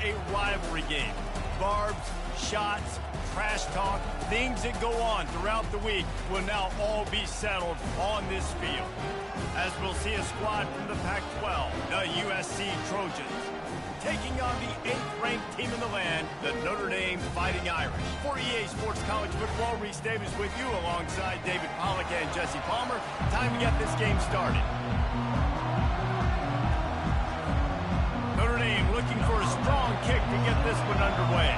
a rivalry game. Barbs, shots, trash talk, things that go on throughout the week will now all be settled on this field. As we'll see a squad from the Pac-12, the USC Trojans, taking on the 8th-ranked team in the land, the Notre Dame Fighting Irish. For EA Sports College Football, Reese Davis with you alongside David Pollack and Jesse Palmer. Time to get this game started. Notre Dame looking for a strong kick to get this one underway.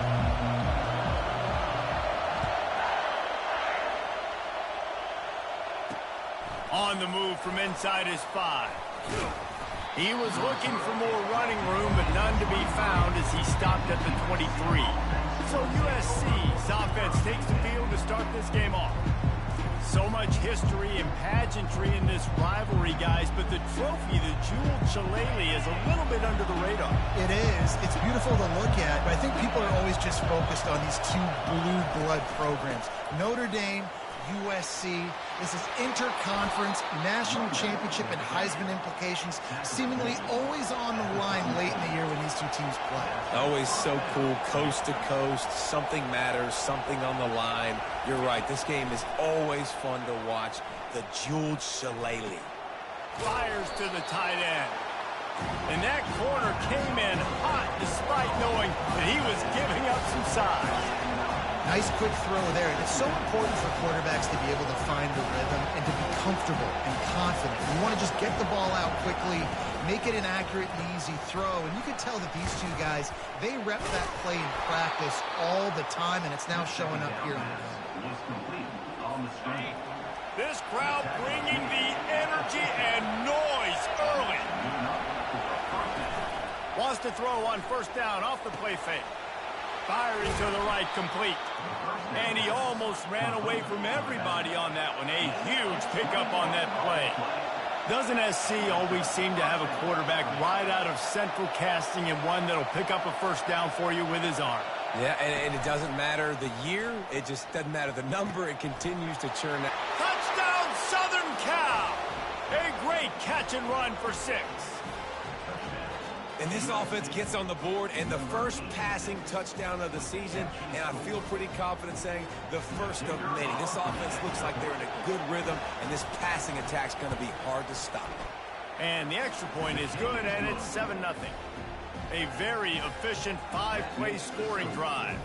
On the move from inside his 5. He was looking for more running room, but none to be found as he stopped at the 23. So USC's offense takes the field to start this game off. So much history and pageantry in this rivalry, guys, but the trophy, the jeweled shillelagh, is a little bit under the radar. It is. It's beautiful to look at, but I think people are always just focused on these two blue blood programs. Notre Dame, USC. This is interconference, national championship, and Heisman implications seemingly always on the line late in the year when these two teams play. Always so cool, coast to coast. Something matters, something on the line. You're right, this game is always fun to watch. The jeweled shillelagh. Fires to the tight end. And that corner came in hot despite knowing that he was giving up some size. Nice quick throw there, and it's so important for quarterbacks to be able to find the rhythm and to be comfortable and confident. You want to just get the ball out quickly, make it an accurate and easy throw, and you can tell that these two guys, they rep that play in practice all the time, and it's now showing up here. This crowd bringing the energy and noise early. Wants to throw on first down off the play fake. Firing to the right, complete. And he almost ran away from everybody on that one. A huge pickup on that play. Doesn't SC always seem to have a quarterback right out of central casting and one that'll pick up a first down for you with his arm? Yeah, and it doesn't matter the year. It just doesn't matter the number. It continues to churn out. Touchdown, Southern Cal! A great catch and run for 6. And this offense gets on the board, and the first passing touchdown of the season, and I feel pretty confident saying the first of many. This offense looks like they're in a good rhythm, and this passing attack's going to be hard to stop. And the extra point is good, and it's 7-0. A very efficient 5-play scoring drive.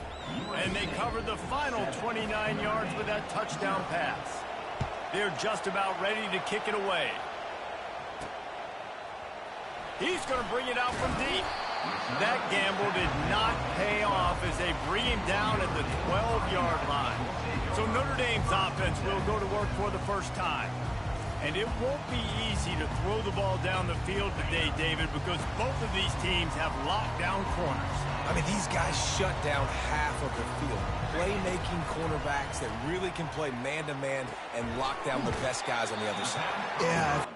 And they covered the final 29 yards with that touchdown pass. They're just about ready to kick it away. He's going to bring it out from deep. That gamble did not pay off as they bring him down at the 12-yard line. So Notre Dame's offense will go to work for the first time. And it won't be easy to throw the ball down the field today, David, because both of these teams have lockdown corners. I mean, these guys shut down half of the field. Playmaking cornerbacks that really can play man-to-man and lock down the best guys on the other side. Yeah.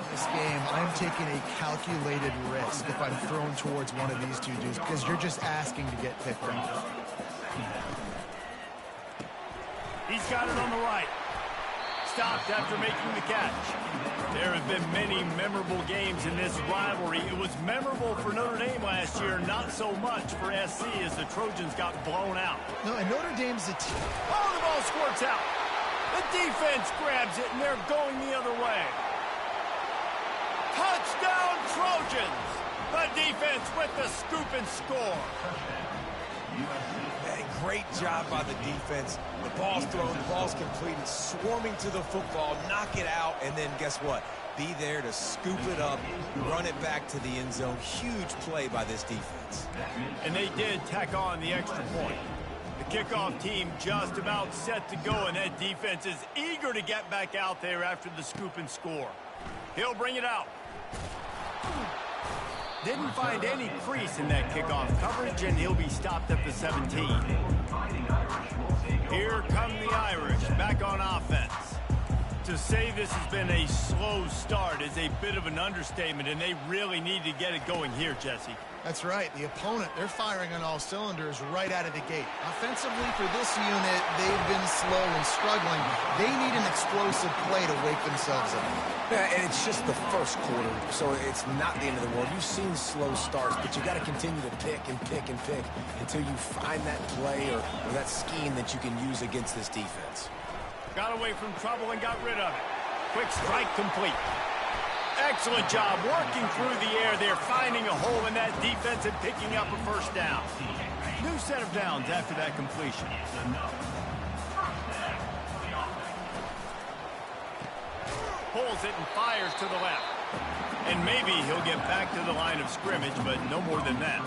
This game, I'm taking a calculated risk if I'm thrown towards one of these two dudes because you're just asking to get picked off. He's got it on the right. Stopped after making the catch. There have been many memorable games in this rivalry. It was memorable for Notre Dame last year, not so much for SC as the Trojans got blown out. No, and Notre Dame's a team. Oh, the ball squirts out. The defense grabs it, and they're going the other way. Touchdown, Trojans! The defense with the scoop and score. Great job by the defense. The ball's thrown, the ball's completed, swarming to the football, knock it out, and then guess what? Be there to scoop it up, run it back to the end zone. Huge play by this defense. And they did tack on the extra point. The kickoff team just about set to go, and that defense is eager to get back out there after the scoop and score. He'll bring it out. Didn't find any crease in that kickoff coverage, and he'll be stopped at the 17. Here come the Irish, back on offense. To say this has been a slow start is a bit of an understatement, and they really need to get it going here, Jesse. That's right. The opponent, they're firing on all cylinders right out of the gate. Offensively for this unit, they've been slow and struggling. They need an explosive play to wake themselves up. Yeah, and it's just the first quarter, so it's not the end of the world. You've seen slow starts, but you got to continue to pick and pick and pick until you find that play or that scheme that you can use against this defense. Got away from trouble and got rid of it. Quick strike complete. Excellent job working through the air there, finding a hole in that defense and picking up a first down. New set of downs after that completion. Pulls it and fires to the left. And maybe he'll get back to the line of scrimmage, but no more than that.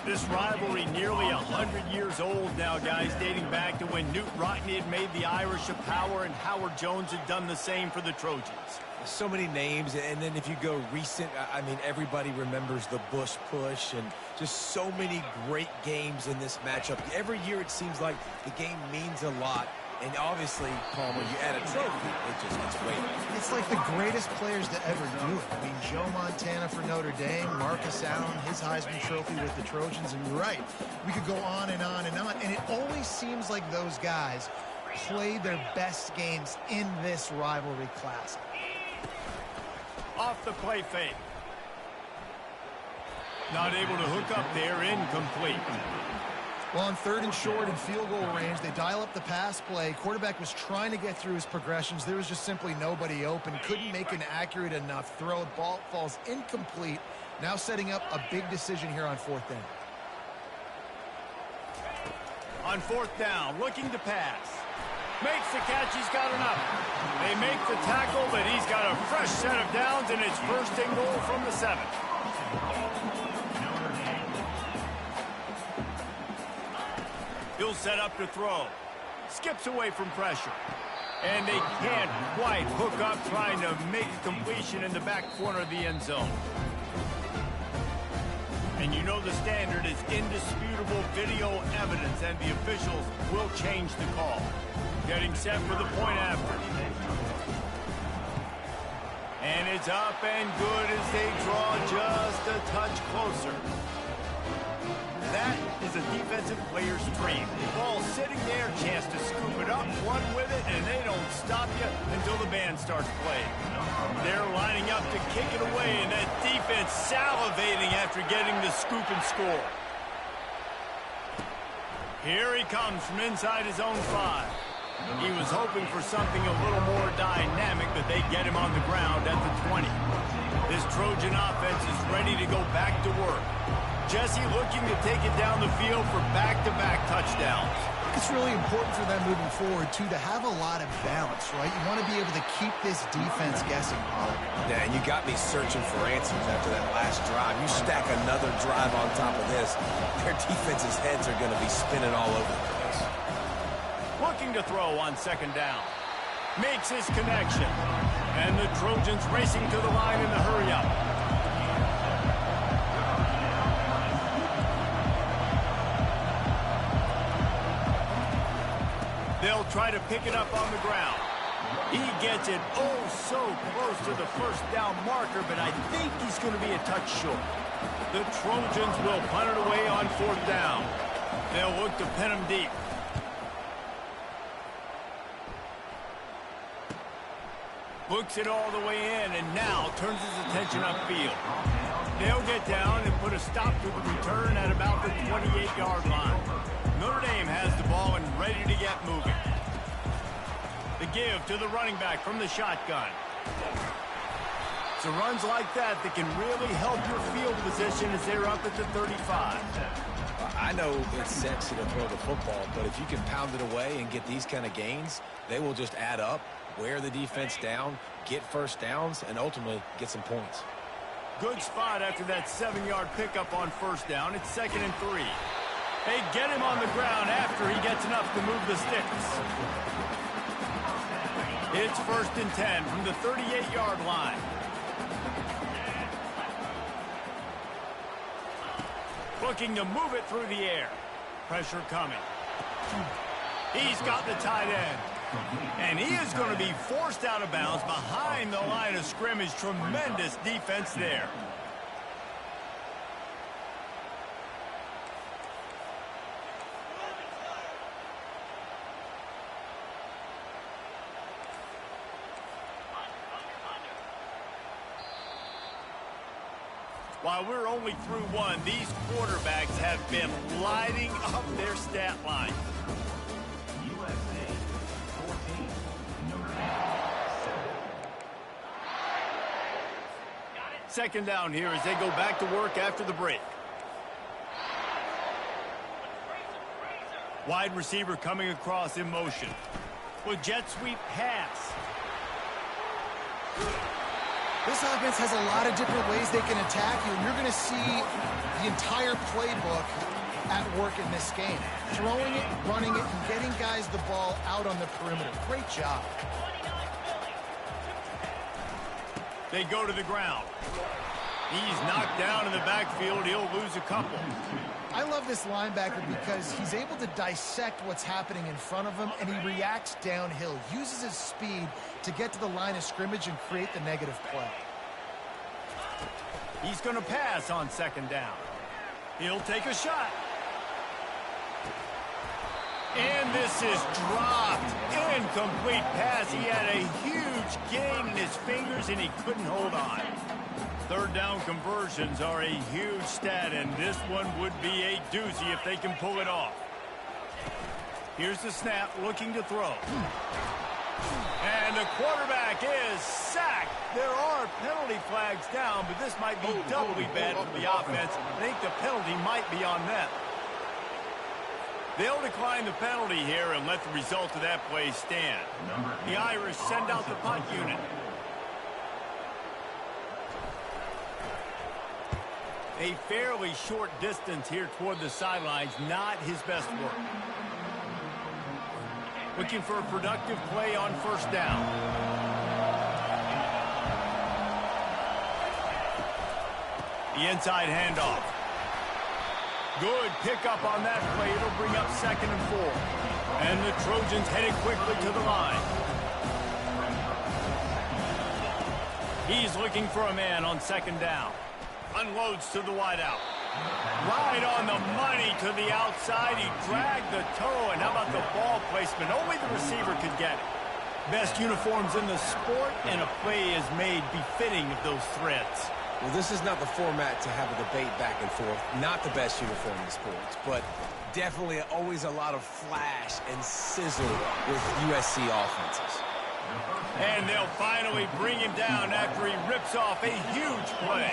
This rivalry nearly 100 years old now, guys, dating back to when Newt Rockne had made the Irish a power and Howard Jones had done the same for the Trojans. So many names, and then if you go recent, I mean, everybody remembers the Bush push and just so many great games in this matchup. Every year it seems like the game means a lot. And obviously, Palmer, you add a trophy, it just gets weighted. It's like the greatest players to ever do it. I mean, Joe Montana for Notre Dame, Marcus Allen, his Heisman Trophy with the Trojans, and you're right. We could go on and on and on, and it always seems like those guys play their best games in this rivalry classic. Off the play fake. Not able to hook up there, incomplete. Well, on 3rd and short and field goal range, they dial up the pass play. Quarterback was trying to get through his progressions. There was just simply nobody open. Couldn't make an accurate enough throw. Ball falls incomplete. Now setting up a big decision here on 4th down. On 4th down, looking to pass. Makes the catch, he's got enough. They make the tackle, but he's got a fresh set of downs, and it's 1st and goal from the 7. He'll set up to throw. Skips away from pressure. And they can't quite hook up trying to make a completion in the back corner of the end zone. And you know the standard is indisputable video evidence, and the officials will change the call. Getting set for the point after. And it's up and good as they draw just a touch closer. That is a defensive player's dream. Ball sitting there, chance to scoop it up, one with it, and they don't stop you until the band starts playing. They're lining up to kick it away, and that defense salivating after getting the scoop and score. Here he comes from inside his own 5. He was hoping for something a little more dynamic, but they get him on the ground at the 20. This Trojan offense is ready to go back to work. Jesse looking to take it down the field for back-to-back touchdowns. It's really important for them moving forward, too, to have a lot of balance, right? You want to be able to keep this defense guessing, Paul. Yeah, and you got me searching for answers after that last drive. You stack another drive on top of this, their defense's heads are going to be spinning all over the place. Looking to throw on 2nd down. Makes his connection. And the Trojans racing to the line in the hurry-up. They'll try to pick it up on the ground. He gets it oh so close to the 1st down marker, but I think he's going to be a touch short. The Trojans will punt it away on 4th down. They'll look to pin him deep. Looks it all the way in, and now turns his attention upfield. They'll get down and put a stop to the return at about the 28-yard line. Notre Dame has the ball and ready to get moving. The give to the running back from the shotgun. It's runs like that that can really help your field position as they're up at the 35. I know it's sexy to throw the football, but if you can pound it away and get these kind of gains, they will just add up, wear the defense down, get first downs, and ultimately get some points. Good spot after that 7-yard pickup on first down. It's 2nd and 3. They get him on the ground after he gets enough to move the sticks. It's 1st and 10 from the 38-yard line. Looking to move it through the air. Pressure coming. He's got the tight end. And he is going to be forced out of bounds behind the line of scrimmage. Tremendous defense there. While we're only through one, these quarterbacks have been lighting up their stat line. Second down here as they go back to work after the break. Wide receiver coming across in motion. With jet sweep pass. This offense has a lot of different ways they can attack you, and you're going to see the entire playbook at work in this game. Throwing it, running it, and getting guys the ball out on the perimeter. Great job. They go to the ground. He's knocked down in the backfield. He'll lose a couple. I love this linebacker because he's able to dissect what's happening in front of him, and he reacts downhill, uses his speed to get to the line of scrimmage and create the negative play. He's going to pass on second down. He'll take a shot. And this is dropped. Incomplete pass. He had a huge gain in his fingers, and he couldn't hold on. Third down conversions are a huge stat, and this one would be a doozy if they can pull it off. Here's the snap, looking to throw. And the quarterback is sacked. There are penalty flags down, but this might be doubly bad for the offense. I think the penalty might be on them. They'll decline the penalty here and let the result of that play stand. The Irish send out the punt unit. A fairly short distance here toward the sidelines, not his best work. Looking for a productive play on first down. The inside handoff. Good pickup on that play. It'll bring up 2nd and 4. And the Trojans headed quickly to the line. He's looking for a man on second down. Unloads to the wideout. Right on the money to the outside. He dragged the toe. And how about the ball placement? Only the receiver could get it. Best uniforms in the sport, and a play is made befitting of those threats. Well, this is not the format to have a debate back and forth. Not the best uniform in sports, but definitely always a lot of flash and sizzle with USC offenses. And they'll finally bring him down after he rips off a huge play.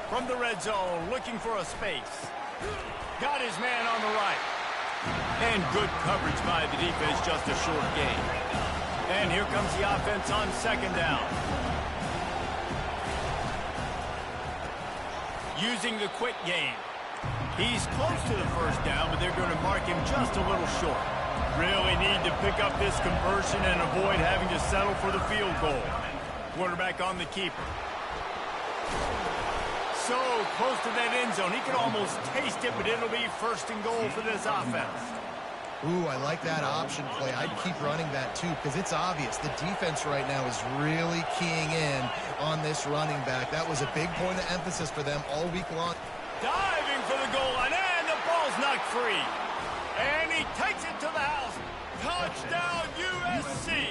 From the red zone, looking for a space. Got his man on the right. And good coverage by the defense, just a short gain. And here comes the offense on second down. Using the quick game. He's close to the first down, but they're going to mark him just a little short. Really need to pick up this conversion and avoid having to settle for the field goal. Quarterback on the keeper. So close to that end zone. He could almost taste it, but it'll be 1st and goal for this offense. Ooh, I like that option play. I'd keep running that too, because it's obvious the defense right now is really keying in on this running back. That was a big point of emphasis for them all week long. Diving for the goal line, and the ball's knocked free. And he takes it to the house. Touchdown, USC.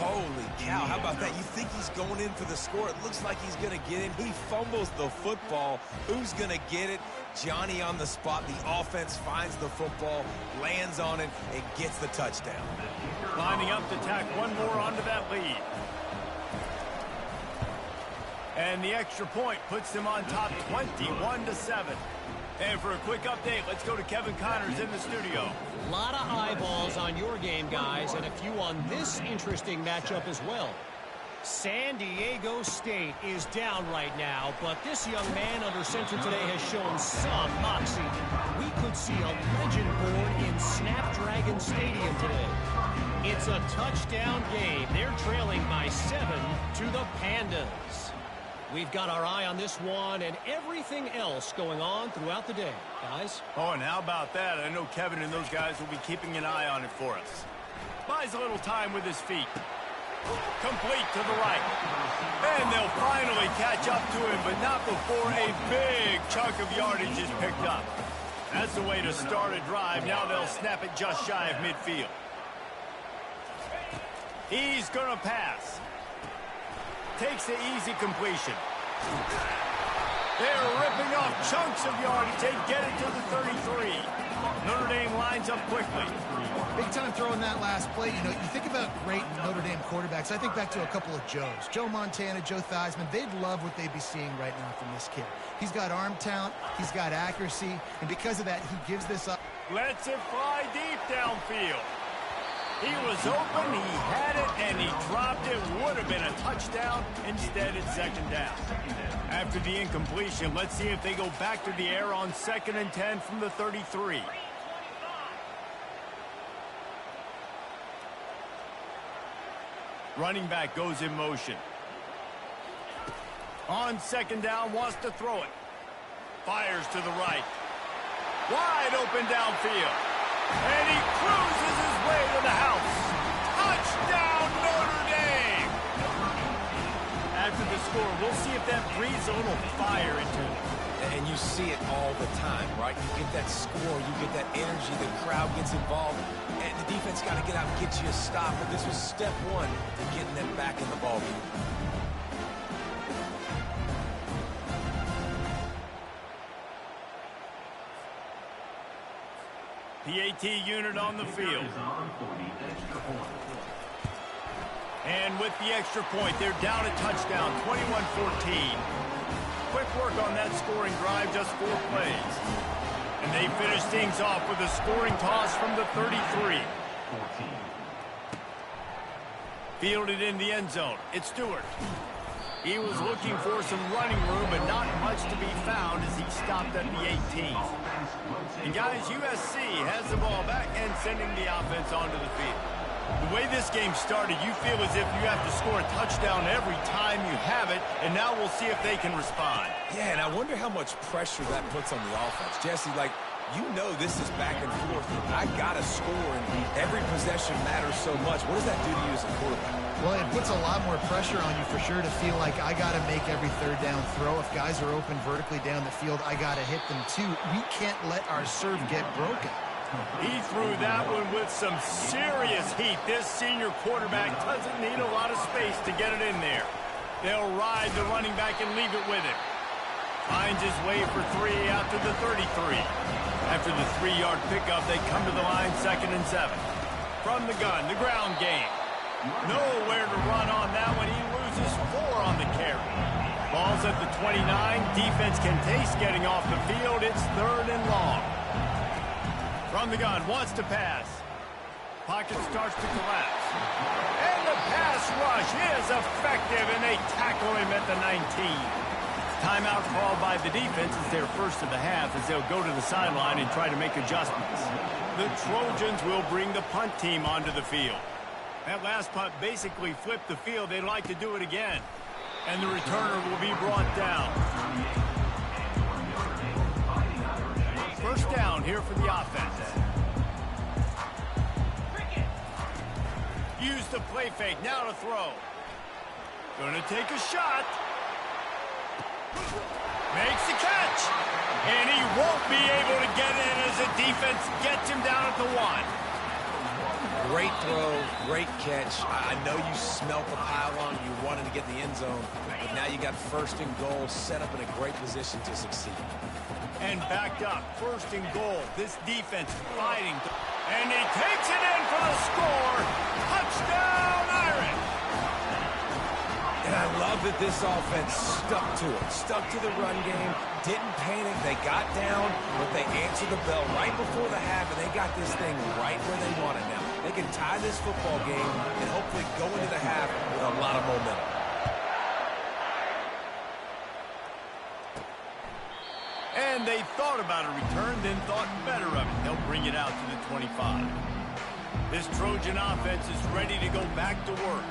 Holy cow, how about that? You think he's going in for the score. It looks like he's going to get in. He fumbles the football. Who's going to get it? Johnny on the spot. The offense finds the football, lands on it, and gets the touchdown. Lining up to tack one more onto that lead. And the extra point puts them on top 21-7. And for a quick update, let's go to Kevin Connors in the studio. A lot of eyeballs on your game, guys, and a few on this interesting matchup as well. San Diego State is down right now, but this young man under center today has shown some moxie. We could see a legend born in Snapdragon Stadium today. It's a touchdown game. They're trailing by 7 to the Pandas. We've got our eye on this one and everything else going on throughout the day, guys. Oh, and how about that? I know Kevin and those guys will be keeping an eye on it for us. Buys a little time with his feet. Complete to the right. And they'll finally catch up to him, but not before a big chunk of yardage is picked up. That's the way to start a drive. Now they'll snap it just shy of midfield. He's going to pass. Takes the easy completion. They're ripping off chunks of yardage. They get it to the 33. Notre Dame lines up quickly. Big time throwing that last play. You know, you think about great Notre Dame quarterbacks. I think back to a couple of Joes. Joe Montana, Joe Theismann. They'd love what they'd be seeing right now from this kid. He's got arm talent. He's got accuracy. And because of that, he gives this up. Lets it fly deep downfield. He was open, he had it, and he dropped it. Would have been a touchdown. Instead, it's second down. After the incompletion, let's see if they go back to the air on 2nd and 10 from the 33. Running back goes in motion. On 2nd down, wants to throw it. Fires to the right. Wide open downfield. And he cruises his way to the house. Touchdown, Notre Dame! After the score, we'll see if that breathes a little fire into it. And you see it all the time, right? You get that score, you get that energy, the crowd gets involved, and the defense got to get out and get you a stop. But this was step one to getting them back in the ballgame. PAT unit on the field. And with the extra point, they're down a touchdown, 21-14. Quick work on that scoring drive, just 4 plays. And they finish things off with a scoring toss from the 33. Fielded in the end zone. It's Stewart. He was looking for some running room, but not much to be found as he stopped at the 18. And guys, USC has the ball back and sending the offense onto the field. The way this game started, you feel as if you have to score a touchdown every time you have it, and now we'll see if they can respond. Yeah, and I wonder how much pressure that puts on the offense. Jesse, like, you know this is back and forth. I got to score, and every possession matters so much. What does that do to you as a quarterback? Well, it puts a lot more pressure on you for sure to feel like I got to make every 3rd down throw. If guys are open vertically down the field, I got to hit them too. We can't let our serve get broken. He threw that one with some serious heat. This senior quarterback doesn't need a lot of space to get it in there. They'll ride the running back and leave it with him. Finds his way for 3 out to the 33. After the 3-yard pickup, they come to the line 2nd and 7. From the gun, the ground game. Nowhere to run on that one. He loses 4 on the carry. Ball's at the 29. Defense can taste getting off the field. It's 3rd and long. From the gun, wants to pass. Pocket starts to collapse. And the pass rush is effective, and they tackle him at the 19. Timeout called by the defense is their first of the half as they'll go to the sideline and try to make adjustments. The Trojans will bring the punt team onto the field. That last punt basically flipped the field. They'd like to do it again. And the returner will be brought down. First down here for the offense. Use the play fake. Now to throw. Gonna take a shot. Makes the catch. And he won't be able to get in as the defense gets him down at the 1. Great throw, great catch. I know you smelt the pylon. You wanted to get in the end zone. But now you got 1st and goal, set up in a great position to succeed. And backed up, 1st and goal. This defense fighting. And he takes it in for the score. Touchdown, Irish. And I love that this offense stuck to it, stuck to the run game, didn't panic. They got down, but they answered the bell right before the half, and they got this thing right where they want it now. They can tie this football game and hopefully go into the half with a lot of momentum. And they thought about a return, then thought better of it. They'll bring it out to the 25. This Trojan offense is ready to go back to work.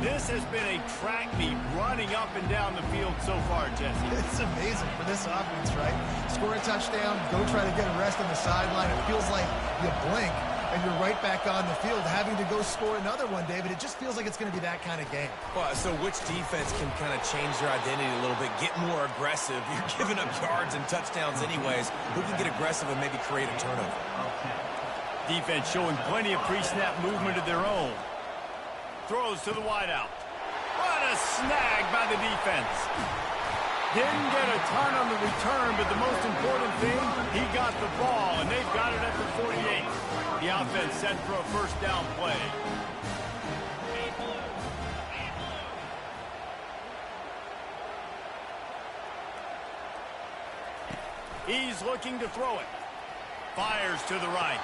This has been a track meet running up and down the field so far, Jesse. It's amazing for this offense, right? Score a touchdown, go try to get a rest on the sideline. It feels like you blink and you're right back on the field having to go score another one, David. It just feels like it's going to be that kind of game. Well, so which defense can kind of change their identity a little bit, get more aggressive? You're giving up yards and touchdowns anyways. Who can get aggressive and maybe create a turnover? Defense showing plenty of pre-snap movement of their own. Throws to the wideout. What a snag by the defense. Didn't get a ton on the return, but the most important thing, he got the ball, and they've got it at the 48. The offense set for a first down play. He's looking to throw it. Fires to the right.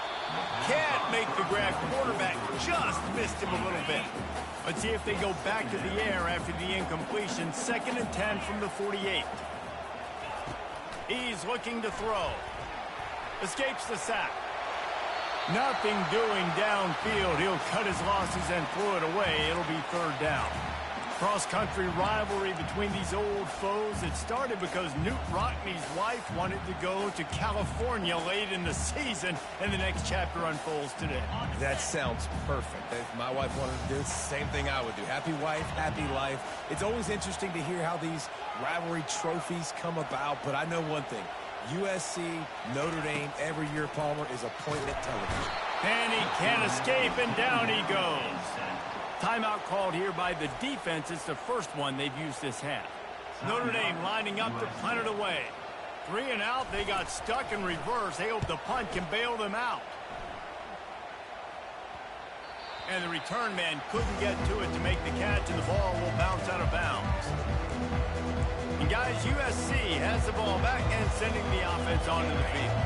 Can't make the grab. Quarterback just missed him a little bit. Let's see if they go back to the air after the incompletion. 2nd and 10 from the 48. He's looking to throw. Escapes the sack. Nothing doing downfield. He'll cut his losses and throw it away. It'll be 3rd down. Cross-country rivalry between these old foes. It started because Newt Rockney's wife wanted to go to California late in the season, and the next chapter unfolds today. That sounds perfect. If my wife wanted to do the same thing I would do. Happy wife, happy life. It's always interesting to hear how these rivalry trophies come about, but I know one thing. USC, Notre Dame, every year, Palmer, is appointment television. And he can't escape, and down he goes. Timeout called here by the defense. It's the first one they've used this half. Notre Dame lining up to punt it away. 3 and out. They got stuck in reverse. They hope the punt can bail them out. And the return man couldn't get to it to make the catch, and the ball will bounce out of bounds. And guys, USC has the ball back and sending the offense onto the field.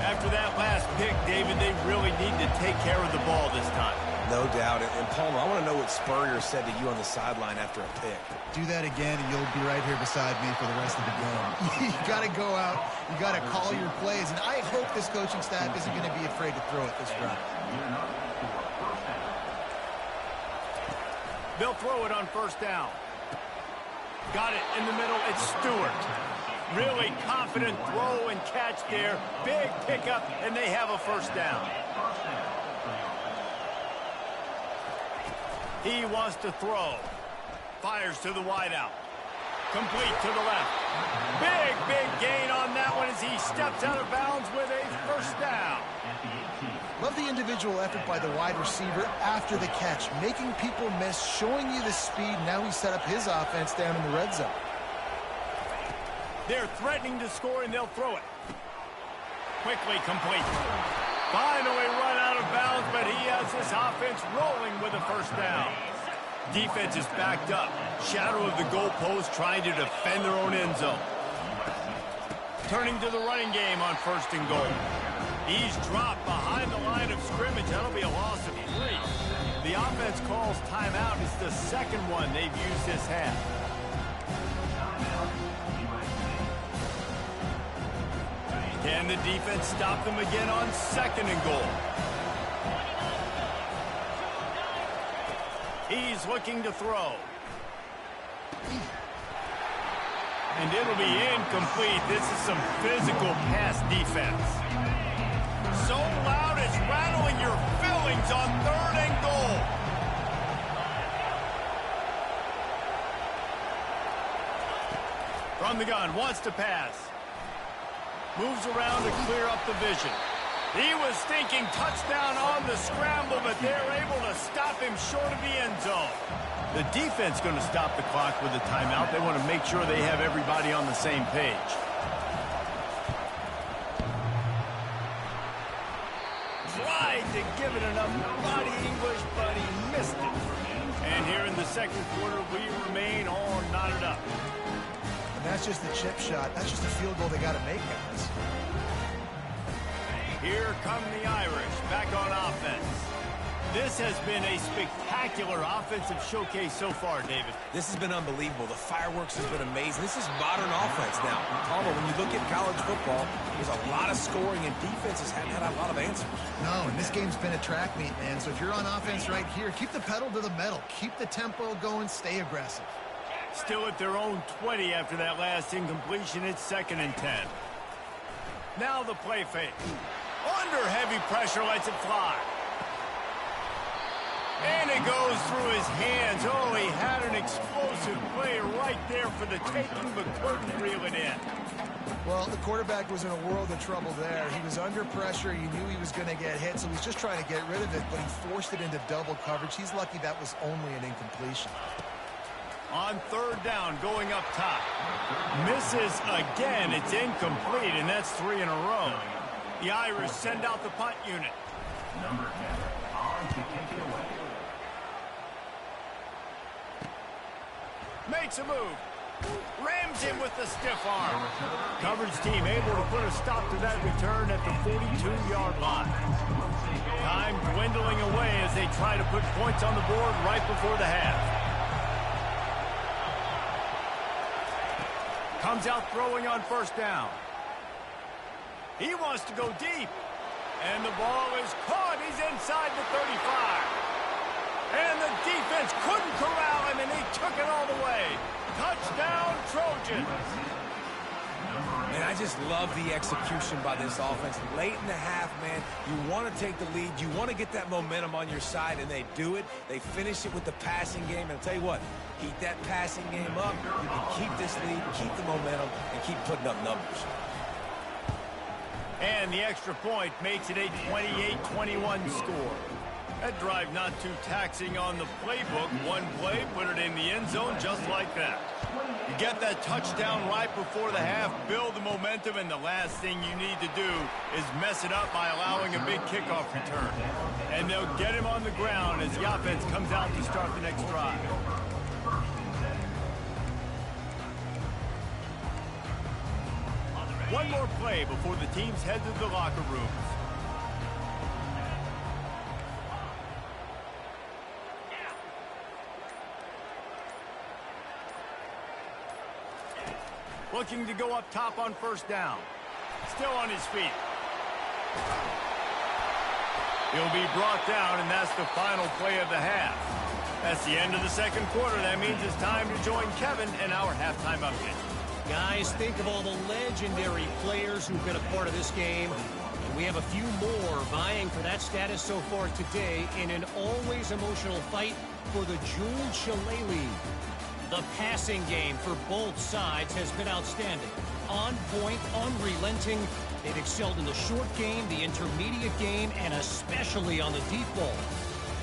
After that last pick, David, they really need to take care of the ball this time. No doubt. And Palmer, I want to know what Spurrier said to you on the sideline after a pick. Do that again, and you'll be right here beside me for the rest of the game. You got to go out. You got to call your plays. And I hope this coaching staff isn't going to be afraid to throw it this drive. They'll throw it on 1st down. Got it in the middle. It's Stewart. Really confident throw and catch there. Big pickup, and they have a 1st down. He wants to throw. Fires to the wideout. Complete to the left. Big gain on that one as he steps out of bounds with a 1st down. Love the individual effort by the wide receiver after the catch, making people miss, showing you the speed. Now he set up his offense down in the red zone. They're threatening to score, and they'll throw it. Quickly complete. Finally run out of bounds, but he has this offense rolling with a 1st down. Defense is backed up. Shadow of the goalpost trying to defend their own end zone. Turning to the running game on 1st and goal. He's dropped behind the line of scrimmage. That'll be a loss of 3. The offense calls timeout. It's the 2nd one they've used this half. Can the defense stop them again on 2nd and goal? He's looking to throw. And it'll be incomplete. This is some physical pass defense. So loud it's rattling your fillings on 3rd and goal. From the gun, wants to pass. Moves around to clear up the vision. He was thinking touchdown on the scramble, but they're able to stop him short of the end zone. The defense going to stop the clock with a timeout. They want to make sure they have everybody on the same page. Tried to give it enough body English, but he missed it. And here in the 2nd quarter, we remain on was just a chip shot. That's just a field goal they got to make, guys. Here come the Irish back on offense. This has been a spectacular offensive showcase so far, David. This has been unbelievable. The fireworks has been amazing. This is modern offense now. Palmer, when you look at college football, there's a lot of scoring, and defenses haven't had a lot of answers. No, and this game's been a track meet, man. So if you're on offense right here, keep the pedal to the metal. Keep the tempo going. Stay aggressive. Still at their own 20 after that last incompletion. It's 2nd and 10. Now the play fake. Under heavy pressure, lets it fly. And it goes through his hands. Oh, he had an explosive play right there for the taking, but couldn't reel it in. Well, the quarterback was in a world of trouble there. He was under pressure. He knew he was going to get hit, so he was just trying to get rid of it, but he forced it into double coverage. He's lucky that was only an incompletion. On 3rd down, going up top. Misses again. It's incomplete, and that's 3 in a row. The Irish send out the punt unit. Number 10, on to kick it away. Makes a move. Rams him with the stiff arm. Coverage team able to put a stop to that return at the 42-yard line. Time dwindling away as they try to put points on the board right before the half. Comes out throwing on 1st down. He wants to go deep. And the ball is caught. He's inside the 35. And the defense couldn't corral him, and he took it all the way. Touchdown, Trojans. Man, I just love the execution by this offense. Late in the half, man, you want to take the lead. You want to get that momentum on your side, and they do it. They finish it with the passing game. And I'll tell you what, keep that passing game up. You can keep this lead, keep the momentum, and keep putting up numbers. And the extra point makes it a 28-21 score. That drive not too taxing on the playbook. One play, put it in the end zone just like that. You get that touchdown right before the half, build the momentum, and the last thing you need to do is mess it up by allowing a big kickoff return. And they'll get him on the ground as the offense comes out to start the next drive. One more play before the teams head to the locker rooms. Looking to go up top on 1st down. Still on his feet. He'll be brought down, and that's the final play of the half. That's the end of the 2nd quarter. That means it's time to join Kevin in our halftime update. Guys, think of all the legendary players who've been a part of this game. And we have a few more vying for that status so far today in an always emotional fight for the Jewel Shillelagh. The passing game for both sides has been outstanding. On point, unrelenting. They've excelled in the short game, the intermediate game, and especially on the deep ball.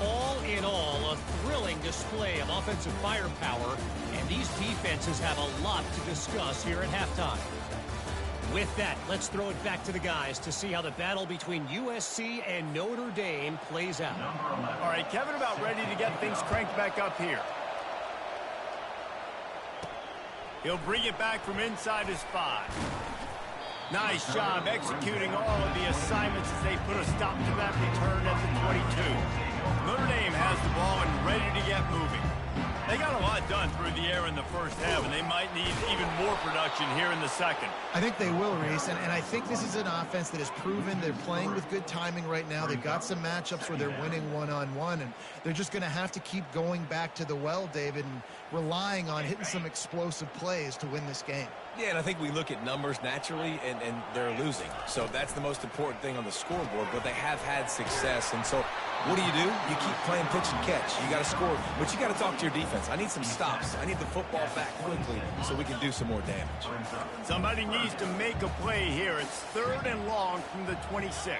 All in all, a thrilling display of offensive firepower, and these defenses have a lot to discuss here at halftime. With that, let's throw it back to the guys to see how the battle between USC and Notre Dame plays out. All right, Kevin about ready to get things cranked back up here. He'll bring it back from inside his 5. Nice job executing all of the assignments as they put a stop to that return at the 22. Notre Dame has the ball and ready to get moving. They got a lot done through the air in the 1st half, and they might need even more production here in the 2nd. I think they will, Reese, and I think this is an offense that has proven they're playing with good timing right now. They've got some matchups where they're winning one-on-one, and they're just going to have to keep going back to the well, David, and relying on hitting some explosive plays to win this game. Yeah, and I think we look at numbers naturally, and they're losing. So that's the most important thing on the scoreboard, but they have had success. And so what do? You keep playing pitch and catch. You got to score, but you got to talk to your defense. I need some stops. I need the football back quickly so we can do some more damage. Somebody needs to make a play here. It's 3rd and long from the 26.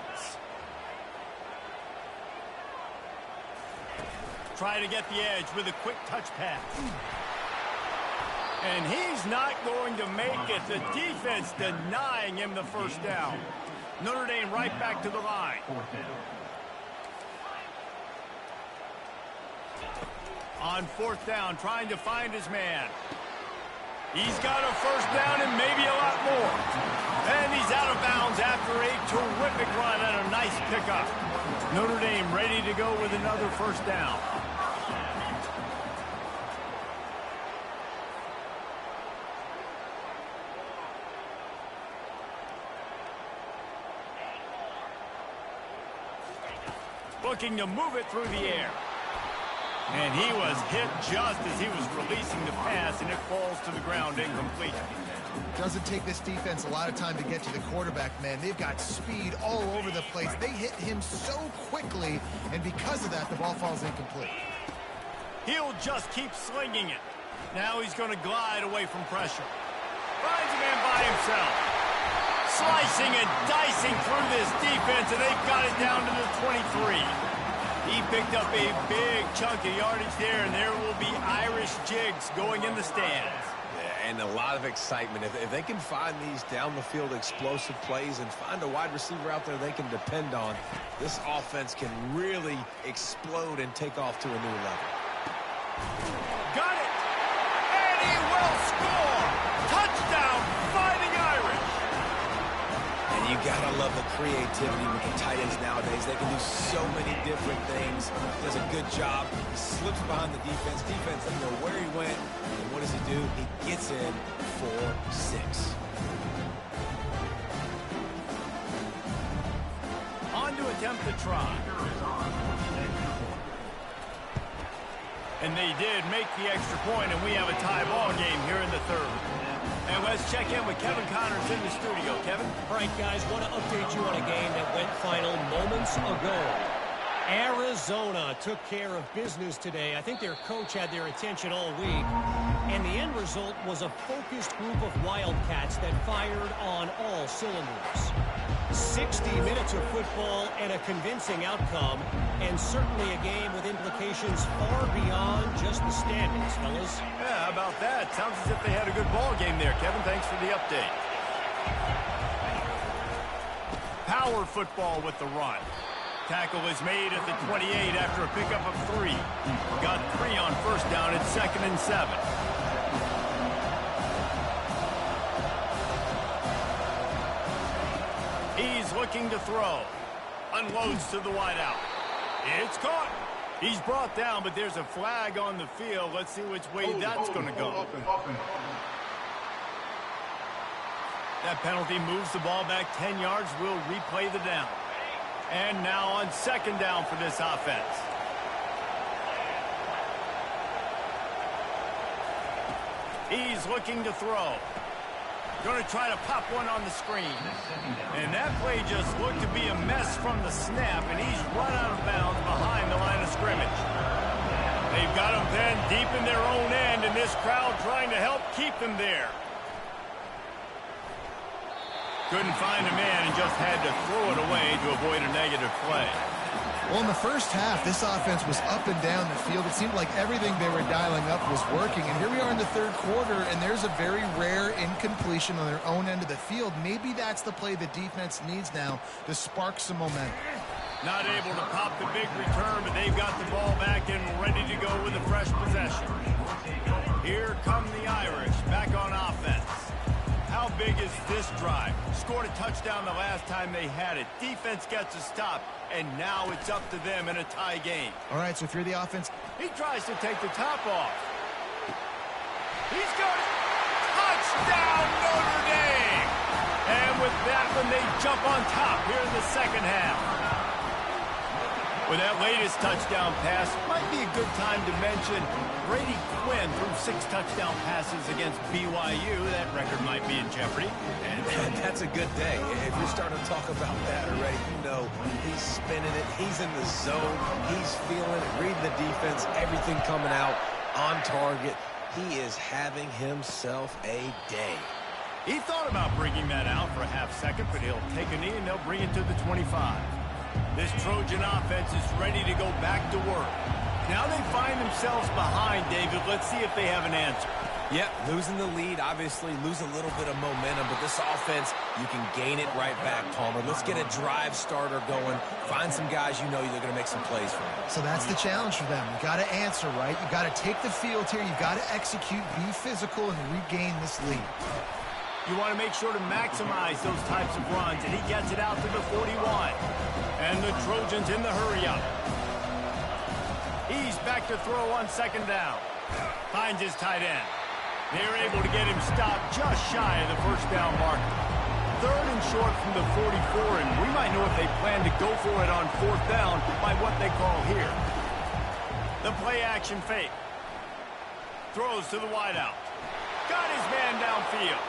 Try to get the edge with a quick touch pass. And he's not going to make it. The defense denying him the 1st down. Notre Dame right back to the line. On 4th down, trying to find his man. He's got a first down and maybe a lot more. And he's out of bounds after a terrific run and a nice pickup. Notre Dame ready to go with another first down. Looking to move it through the air. And he was hit just as he was releasing the pass, and it falls to the ground incomplete. Doesn't take this defense a lot of time to get to the quarterback, man. They've got speed all over the place. They hit him so quickly, and because of that, the ball falls incomplete. He'll just keep slinging it. Now he's going to glide away from pressure. Finds a man by himself. Slicing and dicing through this defense, and they've got it down to the 23. He picked up a big chunk of yardage there, and there will be Irish jigs going in the stands. Yeah, and a lot of excitement. If they can find these down-the-field explosive plays and find a wide receiver out there they can depend on, this offense can really explode and take off to a new level. Got it! And he will score! Touchdown, Fighting Irish! And you gotta love the creativity with the tight ends nowadays. They can do so many different things. Does a good job. He slips behind the defense. Defense doesn't know where he went. And what does he do? He gets in for 6. On to attempt the try. And they did make the extra point, and we have a tie ball game here in the third. And let's check in with Kevin Connors in the studio. Kevin? All right, guys, want to update you on a game that went final moments ago. Arizona took care of business today. I think their coach had their attention all week. And the end result was a focused group of Wildcats that fired on all cylinders. 60 minutes of football and a convincing outcome, and certainly a game with implications far beyond just the standings, fellas. Yeah, how about that? Sounds as if they had a good ball game there, Kevin. Thanks for the update. Power football with the run. Tackle is made at the 28 after a pickup of 3. Got 3 on first down at 2nd and 7. He's looking to throw. Unloads to the wideout. It's caught. He's brought down, but there's a flag on the field. Let's see which way that's going to go. That penalty moves the ball back 10 yards. We'll replay the down. And now on 2nd down for this offense. He's looking to throw. Going to try to pop one on the screen. And that play just looked to be a mess from the snap, and he's run out of bounds behind the line of scrimmage. They've got him then deep in their own end, and this crowd trying to help keep them there. Couldn't find a man and just had to throw it away to avoid a negative play. Well, in the first half, this offense was up and down the field. It seemed like everything they were dialing up was working. And here we are in the third quarter, and there's a very rare incompletion on their own end of the field. Maybe that's the play the defense needs now to spark some momentum. Not able to pop the big return, but they've got the ball back and ready to go with a fresh possession. Here come the Irish back on offense. How big is this drive? Scored a touchdown the last time they had it. Defense gets a stop, and now it's up to them in a tie game. All right, so if you're the offense, he tries to take the top off. He's got it. Touchdown, Notre Dame! And with that one, they jump on top here in the second half. With that latest touchdown pass, might be a good time to mention Brady Quinn threw 6 touchdown passes against BYU. That record might be in jeopardy. And that's a good day. If you're starting to talk about that already, you know he's spinning it. He's in the zone. He's feeling it, reading the defense, everything coming out on target. He is having himself a day. He thought about bringing that out for a half second, but he'll take a knee and they'll bring it to the 25. This Trojan offense is ready to go back to work. Now they find themselves behind, David. Let's see if they have an answer. Yep, losing the lead, obviously lose a little bit of momentum, but this offense, you can gain it right back, Palmer. Let's get a drive starter going. Find some guys you know they're going to make some plays for you. So that's the challenge for them. You got to answer, right? You got to take the field here. You got to execute, be physical, and regain this lead. You want to make sure to maximize those types of runs, and he gets it out to the 41. And the Trojans in the hurry-up. He's back to throw on second down. Finds his tight end. They're able to get him stopped just shy of the first down marker. Third and short from the 44, and we might know if they plan to go for it on fourth down by what they call here. The play-action fake. Throws to the wideout. Got his man downfield.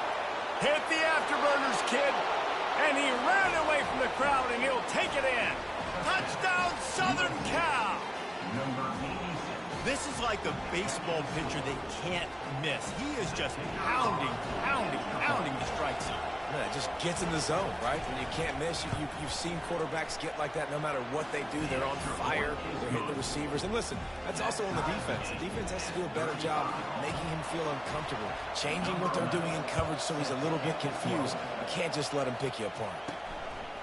Hit the afterburners, kid. And he ran away from the crowd, and he'll take it in. Touchdown, Southern Cal! Number 86. This is like a baseball pitcher they can't miss. He is just pounding the strike zone. Yeah, it just gets in the zone, right? And you can't miss. You've seen quarterbacks get like that no matter what they do. They're on fire. They're hitting the receivers. And listen, that's also on the defense. The defense has to do a better job making him feel uncomfortable, changing what they're doing in coverage so he's a little bit confused. You can't just let him pick you apart.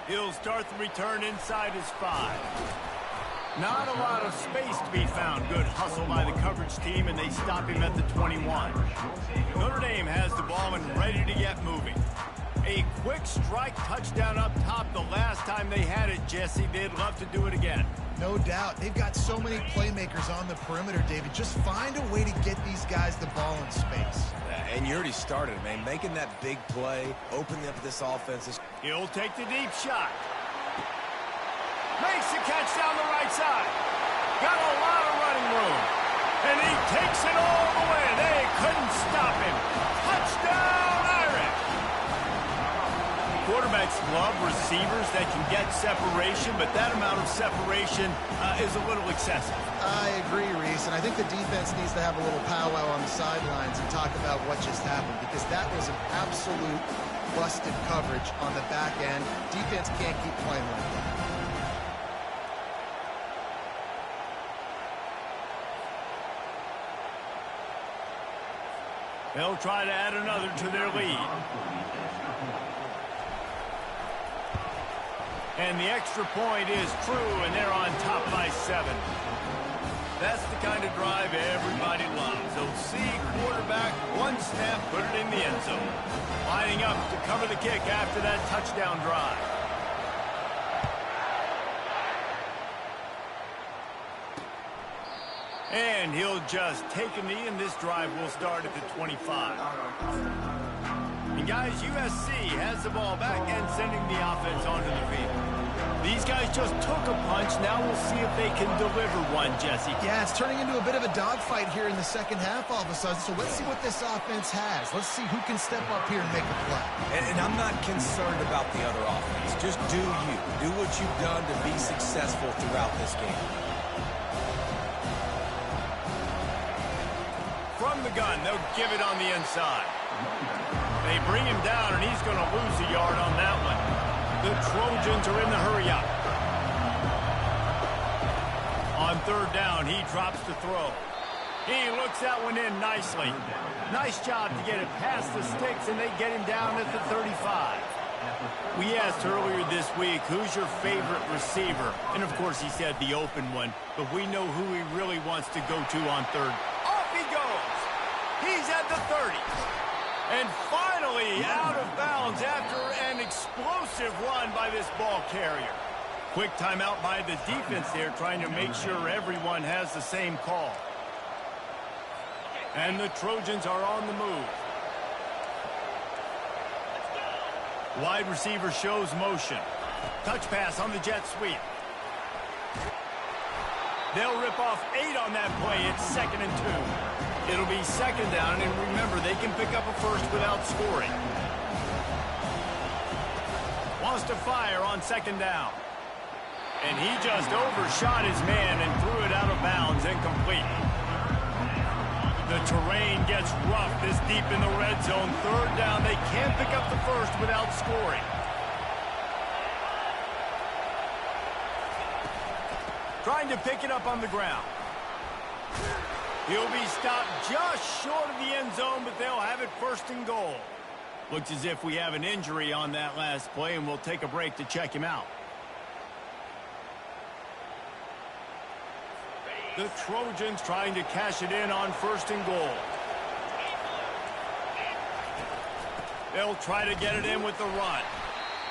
He'll start the return inside his 5. Not a lot of space to be found. Good hustle by the coverage team, and they stop him at the 21. Notre Dame has the ball and ready to get moving. A quick strike touchdown up top the last time they had it, Jesse. They'd love to do it again. No doubt. They've got so many playmakers on the perimeter, David. Just find a way to get these guys the ball in space. And you already started, man. Making that big play, opening up this offense. He'll take the deep shot. Makes the catch down the right side. Got a lot of running room. And he takes it all the way. They couldn't stop him. Touchdown, Irish. Quarterbacks love receivers that can get separation, but that amount of separation is a little excessive. I agree, Reese, and I think the defense needs to have a little powwow on the sidelines and talk about what just happened, because that was an absolute busted coverage on the back end. Defense can't keep playing like that. They'll try to add another to their lead. And the extra point is true, and they're on top by 7. That's the kind of drive everybody loves. They'll see quarterback, one snap, put it in the end zone. Lining up to cover the kick after that touchdown drive. And he'll just take a knee, and this drive will start at the 25. And guys, USC has the ball back and sending the offense onto the field. These guys just took a punch. Now we'll see if they can deliver one, Jesse. Yeah, it's turning into a bit of a dogfight here in the second half all of a sudden. So let's see what this offense has. Let's see who can step up here and make a play. And I'm not concerned about the other offense. Just do you. Do what you've done to be successful throughout this game. From the gun, they'll give it on the inside. They bring him down, and he's going to lose a yard on that one. The Trojans are in the hurry-up. On third down, he drops to throw. He looks that one in nicely. Nice job to get it past the sticks, and they get him down at the 35. We asked earlier this week, who's your favorite receiver? And, of course, he said the open one, but we know who he really wants to go to on third. Off he goes. He's at the 30. And finally out of bounds after an explosive run by this ball carrier. Quick timeout by the defense there, trying to make sure everyone has the same call. And the Trojans are on the move. Wide receiver shows motion. Touch pass on the jet sweep. They'll rip off 8 on that play. It's 2nd and 2. It'll be second down, and remember, they can pick up a first without scoring. Wants to fire on second down. And he just overshot his man and threw it out of bounds, incomplete. The terrain gets rough this deep in the red zone. Third down, they can't pick up the first without scoring. Trying to pick it up on the ground. He'll be stopped just short of the end zone, but they'll have it first and goal. Looks as if we have an injury on that last play, and we'll take a break to check him out. The Trojans trying to cash it in on first and goal. They'll try to get it in with the run.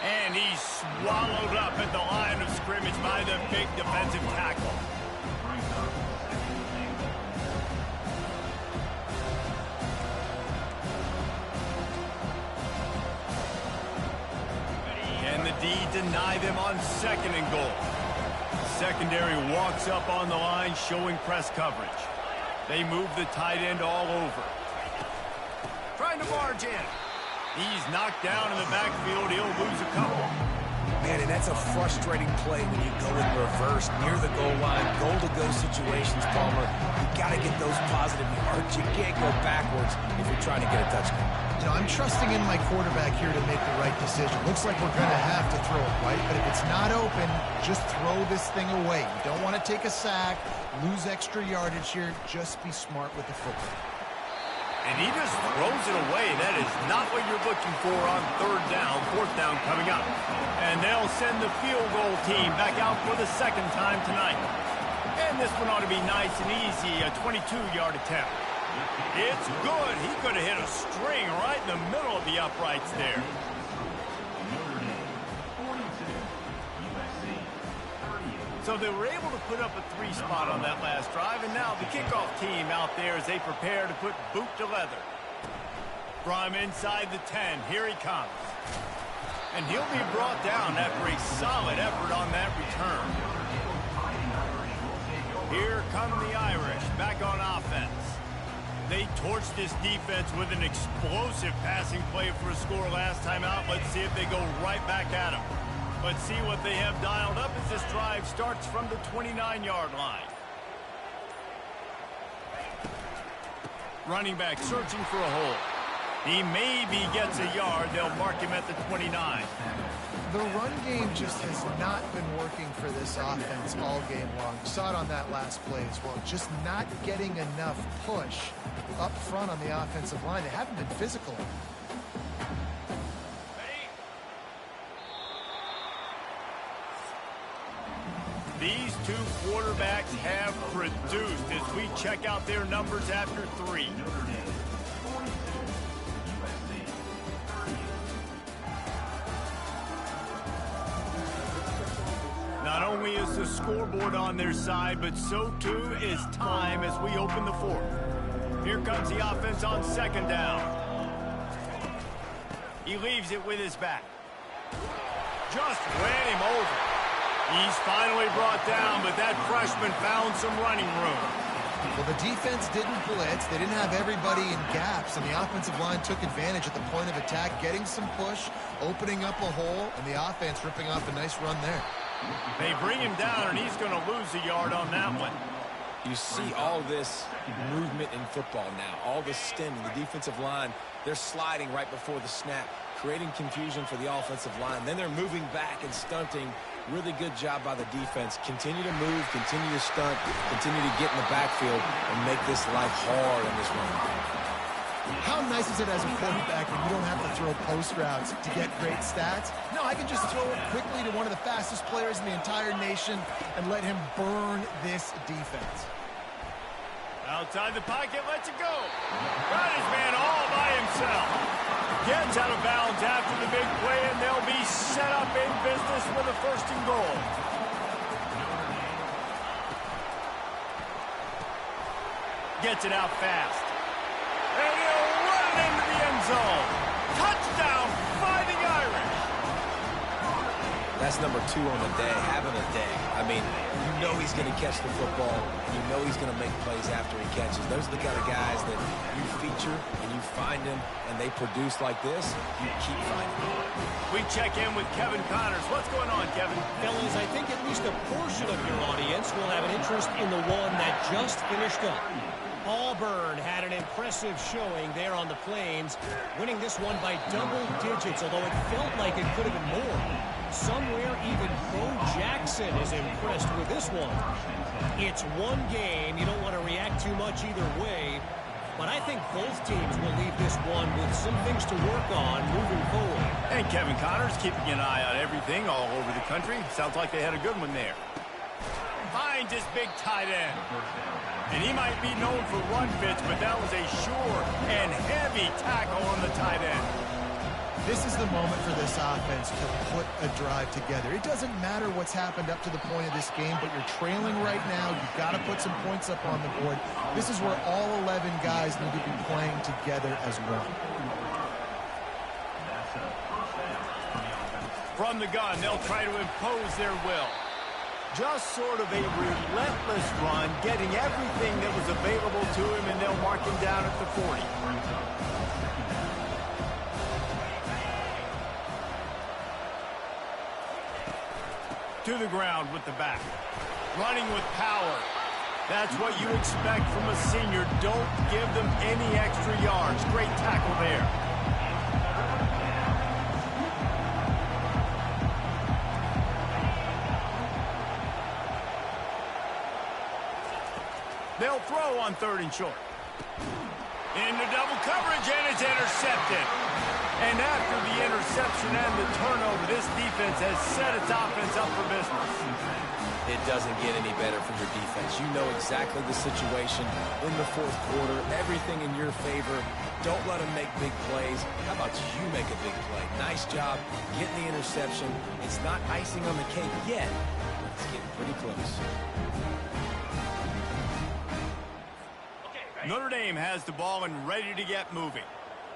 And he's swallowed up at the line of scrimmage by the big defensive tackle. And the D deny them on second and goal. Secondary walks up on the line, showing press coverage. They move the tight end all over. Trying to barge in. He's knocked down in the backfield. He'll lose a couple. Man, and that's a frustrating play when you go in reverse near the goal line. Goal-to-go situations, Palmer. You got to get those positive yards. You can't go backwards if you're trying to get a touchdown. You know, I'm trusting in my quarterback here to make the right decision. Looks like we're going to have to throw it, right? But if it's not open, just throw this thing away. You don't want to take a sack, lose extra yardage here. Just be smart with the football. And he just throws it away. That is not what you're looking for on third down, fourth down coming up. And they'll send the field goal team back out for the second time tonight. And this one ought to be nice and easy, a 22-yard attempt. It's good. He could have hit a string right in the middle of the uprights there. So they were able to put up a 3 spot on that last drive, and now the kickoff team out there as they prepare to put boot to leather. From inside the 10, here he comes. And he'll be brought down after a solid effort on that return. Here come the Irish, back on offense. They torched this defense with an explosive passing play for a score last time out. Let's see if they go right back at him. Let's see what they have dialed up as this drive starts from the 29-yard line. Running back searching for a hole. He maybe gets a yard. They'll mark him at the 29. The run game just has not been working for this offense all game long. You saw it on that last play as well. Just not getting enough push up front on the offensive line. They haven't been physical. These two quarterbacks have produced as we check out their numbers after 3. Not only is the scoreboard on their side, but so too is time as we open the 4th. Here comes the offense on second down. He leaves it with his back. Just ran him over. He's finally brought down, but that freshman found some running room. Well, the defense didn't blitz. They didn't have everybody in gaps, and the offensive line took advantage at the point of attack, getting some push, opening up a hole, and the offense ripping off a nice run there. They bring him down, and he's going to lose a yard on that one. You see all this movement in football now, all this stemming. The defensive line, they're sliding right before the snap, creating confusion for the offensive line. Then they're moving back and stunting. Really good job by the defense. Continue to move, continue to stunt, continue to get in the backfield and make this life hard in this run. How nice is it as a quarterback when you don't have to throw post routes to get great stats? No, I can just throw it quickly to one of the fastest players in the entire nation and let him burn this defense. Outside the pocket, lets it go. Got his man all by himself. Gets out of bounds after the big play, and they'll be set up in business with a first and goal. Gets it out fast. And he'll run it into the end zone. Touchdown, Fighting Irish. That's number 2 on the day, having a day. I mean, you know he's going to catch the football. You know he's going to make plays after he catches. Those are the kind of guys that you feature and you find them and they produce like this, you keep finding them. We check in with Kevin Connors. What's going on, Kevin? Fellas, I think at least a portion of your audience will have an interest in the one that just finished up. Auburn had an impressive showing there on the Plains, winning this one by double digits, although it felt like it could have been more. Somewhere even Bo Jackson is impressed with this one. It's one game. You don't want to react too much either way. But I think both teams will leave this one with some things to work on moving forward. And Kevin Connor's keeping an eye on everything all over the country. Sounds like they had a good one there. Finds his big tight end. And he might be known for run fits, but that was a sure and heavy tackle on the tight end. This is the moment for this offense to put a drive together. It doesn't matter what's happened up to the point of this game, but you're trailing right now. You've got to put some points up on the board. This is where all 11 guys need to be playing together as one. From the gun, they'll try to impose their will. Just sort of a relentless run, getting everything that was available to him, and they'll mark him down at the 40. To the ground with the back. Running with power. That's what you expect from a senior. Don't give them any extra yards. Great tackle there. They'll throw on 3rd and short. Into double coverage, and it's intercepted. And after the interception and the turnover, this defense has set its offense up for business. It doesn't get any better from your defense. You know exactly the situation in the 4th quarter. Everything in your favor. Don't let them make big plays. How about you make a big play? Nice job getting the interception. It's not icing on the cake yet, but it's getting pretty close. Notre Dame has the ball and ready to get moving.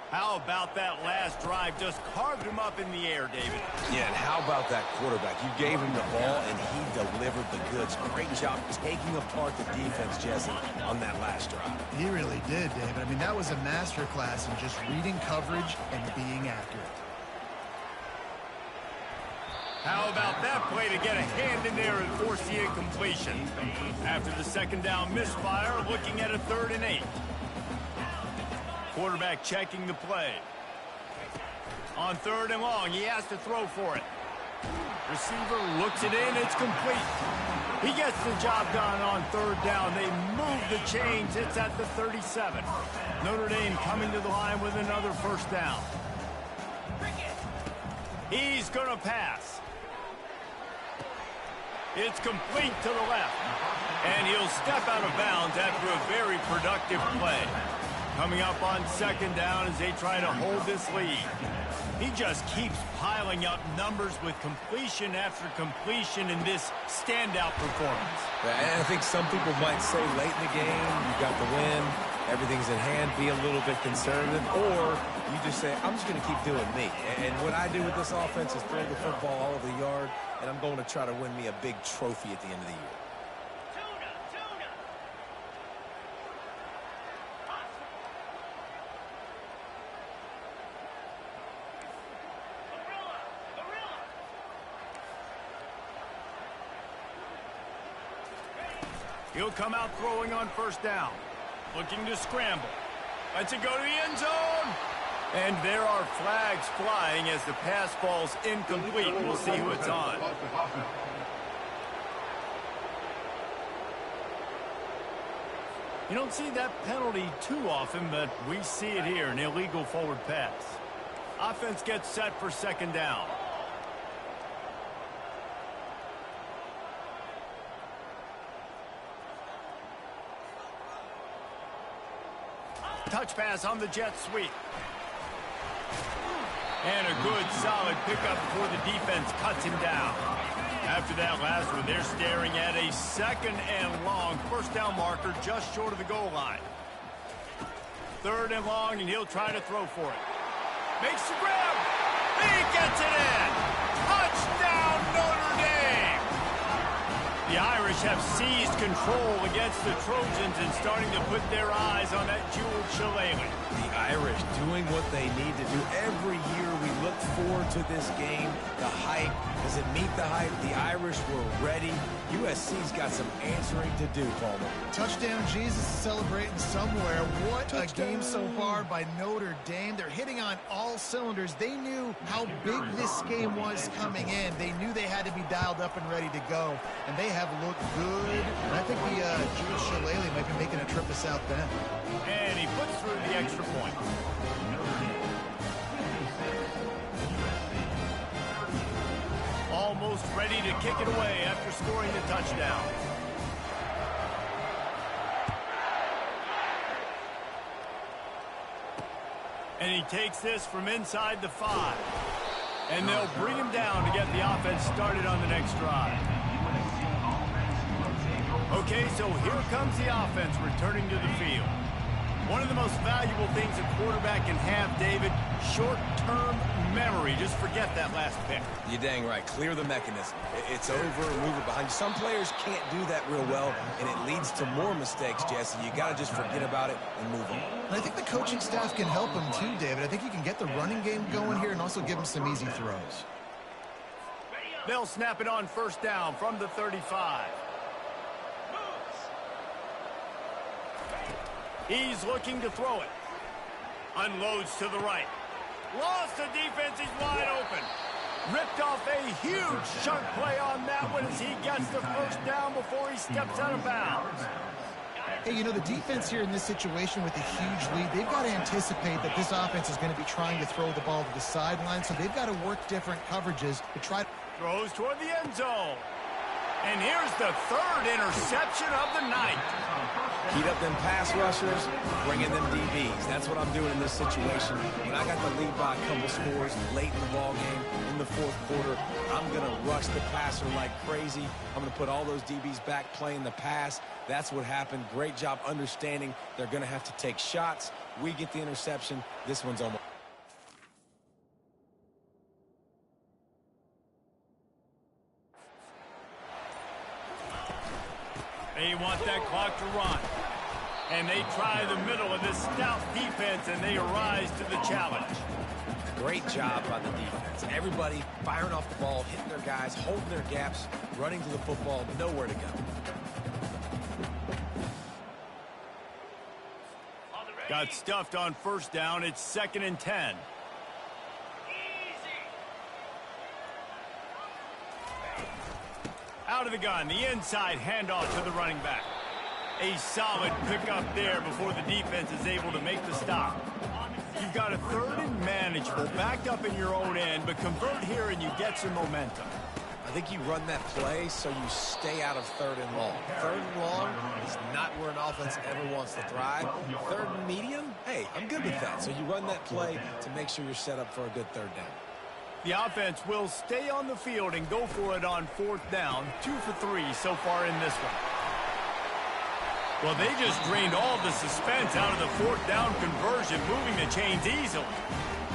How about that last drive? Just carved him up in the air, David. Yeah, and how about that quarterback? You gave him the ball, and he delivered the goods. Great job taking apart the defense, Jesse, on that last drive. He really did, David. I mean, that was a masterclass in just reading coverage and being accurate. How about that play to get a hand in there and force the incompletion? After the 2nd down misfire, looking at a 3rd and 8. Quarterback checking the play. On 3rd and long, he has to throw for it. Receiver looks it in, it's complete. He gets the job done on 3rd down. They move the chains, it's at the 37. Notre Dame coming to the line with another 1st down. He's gonna pass. It's complete to the left. And he'll step out of bounds after a very productive play. Coming up on 2nd down as they try to hold this lead. He just keeps piling up numbers with completion after completion in this standout performance. And I think some people might say late in the game, you got the win, everything's in hand, be a little bit conservative, or you just say, I'm just going to keep doing me. And what I do with this offense is throw the football all over the yard, and I'm going to try to win me a big trophy at the end of the year. He'll come out throwing on 1st down. Looking to scramble. Lets it go to the end zone. And there are flags flying as the pass falls incomplete. We'll see who it's on. You don't see that penalty too often, but we see it here, an illegal forward pass. Offense gets set for 2nd down. Touch pass on the jet sweep. And a good, solid pickup before the defense cuts him down. After that last one, they're staring at a 2nd and long. 1st down marker just short of the goal line. 3rd and long, and he'll try to throw for it. Makes the grab. He gets it in. Touchdown, Notre Dame. The Irish have seized control against the Trojans and starting to put their eyes on that jeweled shillelagh. The Irish do doing what they need to do. Every year we look forward to this game. The hype, does it meet the hype? The Irish were ready. USC's got some answering to do, Palmer. Touchdown Jesus is celebrating somewhere. What a game so far by Notre Dame. They're hitting on all cylinders. They knew how big this game was coming in. They knew they had to be dialed up and ready to go, and they have looked good. And I think the Jewish Shillelagh might be making a trip to South Bend. And he puts through the extra point. Almost ready to kick it away after scoring the touchdown. And he takes this from inside the 5. And they'll bring him down to get the offense started on the next drive. Okay, so here comes the offense returning to the field. One of the most valuable things a quarterback can have, David, short-term memory. Just forget that last pick. You're dang right. Clear the mechanism. It's over, move it behind you. Some players can't do that real well, and it leads to more mistakes, Jesse. You got to just forget about it and move on. And I think the coaching staff can help him too, David. I think you can get the running game going here and also give him some easy throws. They'll snap it on first down from the 35. He's looking to throw it. Unloads to the right. Lost the defense. He's wide open. Ripped off a huge chunk play on that one as he gets the first down before he steps out of bounds. Hey, you know, the defense here in this situation with a huge lead, they've got to anticipate that this offense is going to be trying to throw the ball to the sideline, so they've got to work different coverages to try to... Throws toward the end zone. And here's the third interception of the night. Heat up them pass rushers, bring in them DBs. That's what I'm doing in this situation. When I got the lead by a couple scores late in the ball game, in the fourth quarter, I'm going to rush the passer like crazy. I'm going to put all those DBs back playing the pass. That's what happened. Great job understanding they're going to have to take shots. We get the interception. This one's almost... They want that clock to run. And they try the middle of this stout defense, and they rise to the challenge. Great job by the defense. Everybody firing off the ball, hitting their guys, holding their gaps, running to the football, nowhere to go. Got stuffed on first down. It's 2nd and 10. Out of the gun, the inside handoff to the running back. A solid pickup there before the defense is able to make the stop. You've got a 3rd and manageable, backed up in your own end, but convert here and you get some momentum. I think you run that play so you stay out of 3rd and long. 3rd and long is not where an offense ever wants to thrive. 3rd and medium, hey, I'm good with that. So you run that play to make sure you're set up for a good 3rd down. The offense will stay on the field and go for it on 4th down. 2 for 3 so far in this one. Well, they just drained all the suspense out of the 4th down conversion, moving the chains easily.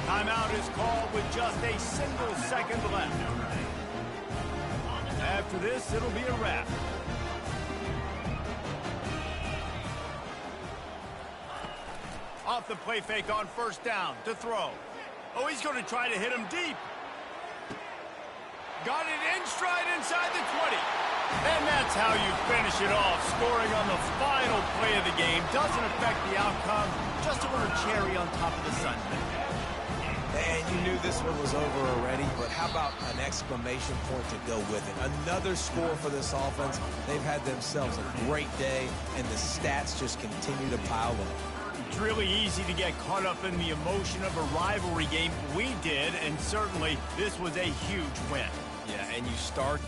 Timeout is called with just a single second left. After this, it'll be a wrap. Off the play fake on first down to throw. Oh, he's going to try to hit him deep. Got it in stride inside the 20. And that's how you finish it off. Scoring on the final play of the game doesn't affect the outcome. Just a little cherry on top of the sundae. And you knew this one was over already, but how about an exclamation point to go with it? Another score for this offense. They've had themselves a great day, and the stats just continue to pile up. It's really easy to get caught up in the emotion of a rivalry game. We did, and certainly this was a huge win. Yeah, and you start